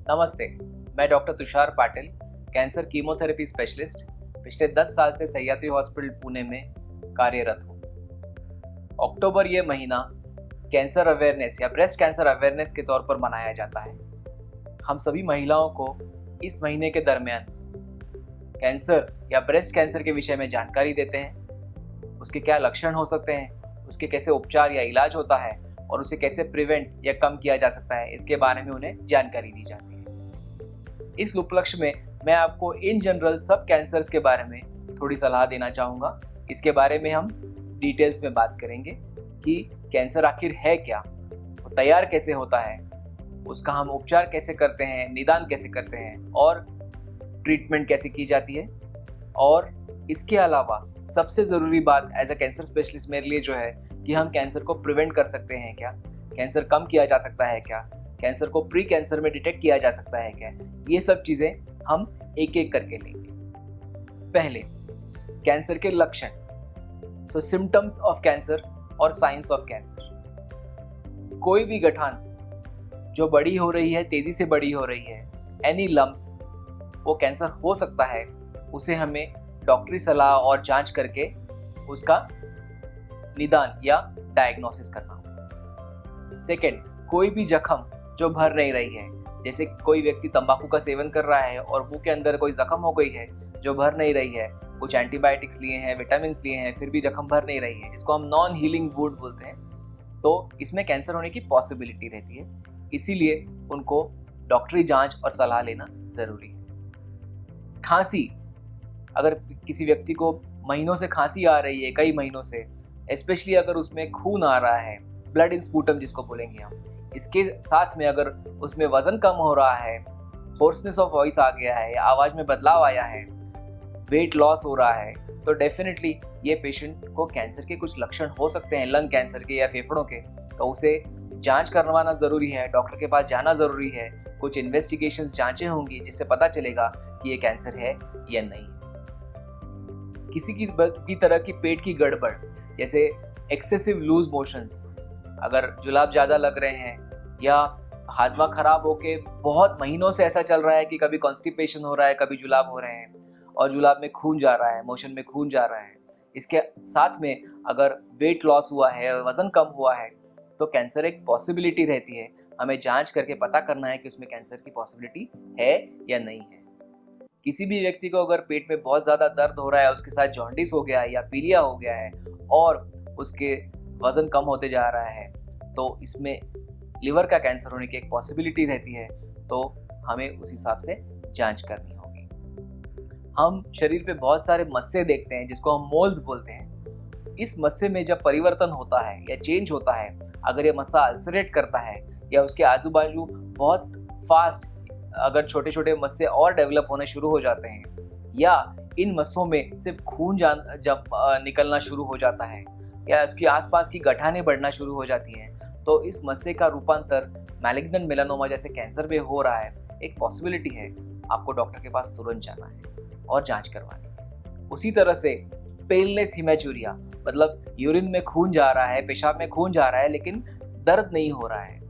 नमस्ते, मैं doctor Tushar Patil, cancer chemotherapy specialist, पिछले 10 साल से सह्याद्री हॉस्पिटल पुणे में कार्यरत हूँ। अक्टूबर ये महीना कैंसर अवेयरनेस या ब्रेस्ट कैंसर अवेयरनेस के तौर पर मनाया जाता है। हम सभी महिलाओं को इस महीने के दरमियान कैंसर या ब्रेस्ट कैंसर के विषय में जानकारी देते हैं, उसके क्या लक्षण हो सकते हैं, उसके कैसे उपचार या इलाज होता है और उसे कैसे प्रिवेंट या कम किया जा सकता है, इसके बारे में उन्हें जानकारी दी जाती है। इस उपलक्ष्य में मैं आपको इन जनरल सब कैंसर्स के बारे में थोड़ी सलाह देना चाहूँगा। इसके बारे में हम डिटेल्स में बात करेंगे कि कैंसर आखिर है क्या, वो तैयार कैसे होता है, उसका हम उपचार कैसे करते हैं, निदान कैसे करते हैं और ट्रीटमेंट कैसे की जाती है। और इसके अलावा सबसे ज़रूरी बात एज अ कैंसर स्पेशलिस्ट मेरे लिए जो है कि हम कैंसर को प्रिवेंट कर सकते हैं क्या, कैंसर कम किया जा सकता है क्या, कैंसर को प्री कैंसर में डिटेक्ट किया जा सकता है क्या, ये सब चीज़ें हम एक एक करके लेंगे। पहले कैंसर के लक्षण, सो सिम्टम्स ऑफ कैंसर और साइंस ऑफ कैंसर। कोई भी गठान जो बड़ी हो रही है, तेजी से बड़ी हो रही है, एनी लम्प्स, वो कैंसर हो सकता है। उसे हमें डॉक्टरी सलाह और जांच करके उसका निदान या डायग्नोसिस करना होता है। सेकेंड, कोई भी जख्म जो भर नहीं रही है, जैसे कोई व्यक्ति तंबाकू का सेवन कर रहा है और मुंह के अंदर कोई जख्म हो गई है जो भर नहीं रही है, कुछ एंटीबायोटिक्स लिए हैं, विटामिन लिए हैं, फिर भी जख्म भर नहीं रही है, इसको हम नॉन हीलिंग वुंड बोलते हैं, तो इसमें कैंसर होने की पॉसिबिलिटी रहती है। इसीलिए उनको डॉक्टरी जांच और सलाह लेना जरूरी है। खांसी, अगर किसी व्यक्ति को महीनों से खांसी आ रही है, कई महीनों से, स्पेशली अगर उसमें खून आ रहा है, ब्लड इन स्पूटम जिसको बोलेंगे हम, इसके साथ में अगर उसमें वजन कम हो रहा है, होर्सनेस ऑफ वॉइस आ गया है, आवाज में बदलाव आया है, वेट लॉस हो रहा है, तो डेफिनेटली ये पेशेंट को कैंसर के कुछ लक्षण हो सकते हैं, लंग कैंसर के या फेफड़ों के, तो उसे जांच करवाना जरूरी है, डॉक्टर के पास जाना जरूरी है, कुछ इन्वेस्टिगेशंस जांचें होंगी जिससे पता चलेगा कि ये कैंसर है या नहीं। किसी की तरह की पेट की गड़बड़, जैसे एक्सेसिव लूज मोशंस, अगर जुलाब ज़्यादा लग रहे हैं या हाजमा खराब होके बहुत महीनों से ऐसा चल रहा है कि कभी कॉन्स्टिपेशन हो रहा है, कभी जुलाब हो रहे हैं और जुलाब में खून जा रहा है, मोशन में खून जा रहा है, इसके साथ में अगर वेट लॉस हुआ है, वज़न कम हुआ है, तो कैंसर एक पॉसिबिलिटी रहती है। हमें जांच करके पता करना है कि उसमें कैंसर की पॉसिबिलिटी है या नहीं है। किसी भी व्यक्ति को अगर पेट में बहुत ज़्यादा दर्द हो रहा है, उसके साथ जॉन्डिस हो गया है या पीलिया हो गया है और उसके वज़न कम होते जा रहा है, तो इसमें लिवर का कैंसर होने की एक पॉसिबिलिटी रहती है, तो हमें उस हिसाब से जांच करनी होगी। हम शरीर पे बहुत सारे मस्से देखते हैं जिसको हम मोल्स बोलते हैं। इस मस्से में जब परिवर्तन होता है या चेंज होता है, अगर ये मस्सा अल्सरेट करता है या उसके आजू बाजू बहुत फास्ट अगर छोटे छोटे मस्से और डेवलप होने शुरू हो जाते हैं या इन मस्सों में सिर्फ खून जब निकलना शुरू हो जाता है या उसके आसपास की गठानें बढ़ना शुरू हो जाती हैं, तो इस मस्से का रूपांतर मैलिग्नेंट मेलानोमा जैसे कैंसर में हो रहा है, एक पॉसिबिलिटी है। आपको डॉक्टर के पास तुरंत जाना है और जांच करवानी है। उसी तरह से पेलनेस हिमेचुरिया, मतलब यूरिन में खून जा रहा है, पेशाब में खून जा रहा है लेकिन दर्द नहीं हो रहा है।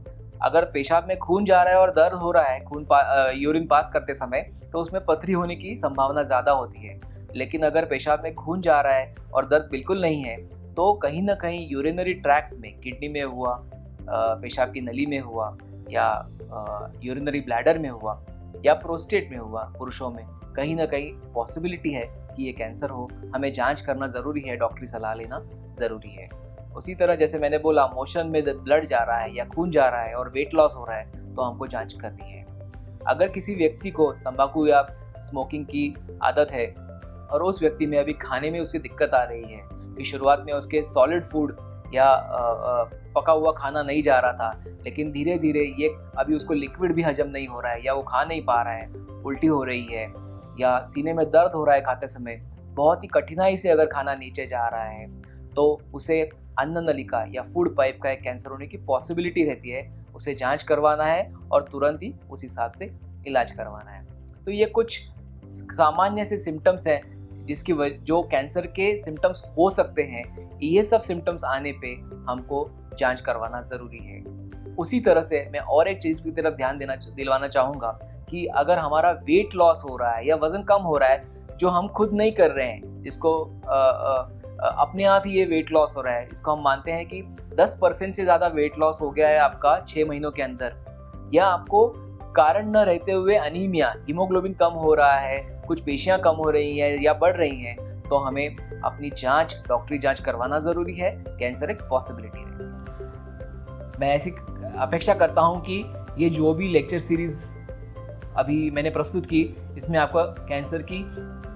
अगर पेशाब में खून जा रहा है और दर्द हो रहा है यूरिन पास करते समय, तो उसमें पथरी होने की संभावना ज़्यादा होती है। लेकिन अगर पेशाब में खून जा रहा है और दर्द बिल्कुल नहीं है, तो कहीं ना कहीं यूरिनरी ट्रैक्ट में, किडनी में हुआ, पेशाब की नली में हुआ या यूरिनरी ब्लैडर में हुआ या प्रोस्टेट में हुआ, पुरुषों में कहीं ना कहीं पॉसिबिलिटी है कि ये कैंसर हो। हमें जांच करना ज़रूरी है, डॉक्टरी सलाह लेना ज़रूरी है। उसी तरह जैसे मैंने बोला, मोशन में ब्लड जा रहा है या खून जा रहा है और वेट लॉस हो रहा है, तो हमको जांच करनी है। अगर किसी व्यक्ति को तंबाकू या स्मोकिंग की आदत है और उस व्यक्ति में अभी खाने में उसकी दिक्कत आ रही है कि शुरुआत में उसके सॉलिड फूड या पका हुआ खाना नहीं जा रहा था, लेकिन धीरे धीरे ये अभी उसको लिक्विड भी हजम नहीं हो रहा है या वो खा नहीं पा रहा है, उल्टी हो रही है या सीने में दर्द हो रहा है खाते समय, बहुत ही कठिनाई से अगर खाना नीचे जा रहा है, तो उसे अन्न नलिका या फूड पाइप का एक कैंसर होने की पॉसिबिलिटी रहती है। उसे जांच करवाना है और तुरंत ही उस हिसाब से इलाज करवाना है। तो ये कुछ सामान्य से सिम्टम्स हैं जो कैंसर के सिम्टम्स हो सकते हैं। ये सब सिम्टम्स आने पे हमको जांच करवाना ज़रूरी है। उसी तरह से मैं और एक चीज़ की तरफ ध्यान दिलवाना चाहूँगा कि अगर हमारा वेट लॉस हो रहा है या वज़न कम हो रहा है, जो हम खुद नहीं कर रहे हैं, जिसको अपने आप ही ये वेट लॉस हो रहा है, इसको हम मानते हैं कि 10% से ज़्यादा वेट लॉस हो गया है आपका 6 महीनों के अंदर, या आपको कारण न रहते हुए अनीमिया, हीमोग्लोबिन कम हो रहा है, कुछ पेशियां कम हो रही हैं या बढ़ रही हैं, तो हमें अपनी जांच, डॉक्टरी जांच करवाना ज़रूरी है। कैंसर एक पॉसिबिलिटी है। मैं ऐसी अपेक्षा करता हूं कि ये जो भी लेक्चर सीरीज़ अभी मैंने प्रस्तुत की, इसमें आपको कैंसर की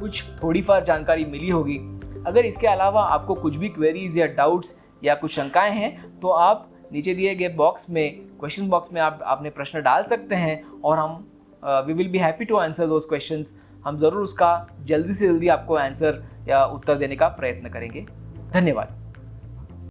कुछ थोड़ी फार जानकारी मिली होगी। अगर इसके अलावा आपको कुछ भी क्वेरीज या डाउट्स या कुछ शंकाएं हैं, तो आप नीचे दिए गए बॉक्स में, क्वेश्चन बॉक्स में आप अपने प्रश्न डाल सकते हैं और हम we will be happy to answer those questions. हम ज़रूर उसका जल्दी से जल्दी आपको आंसर या उत्तर देने का प्रयत्न करेंगे। धन्यवाद।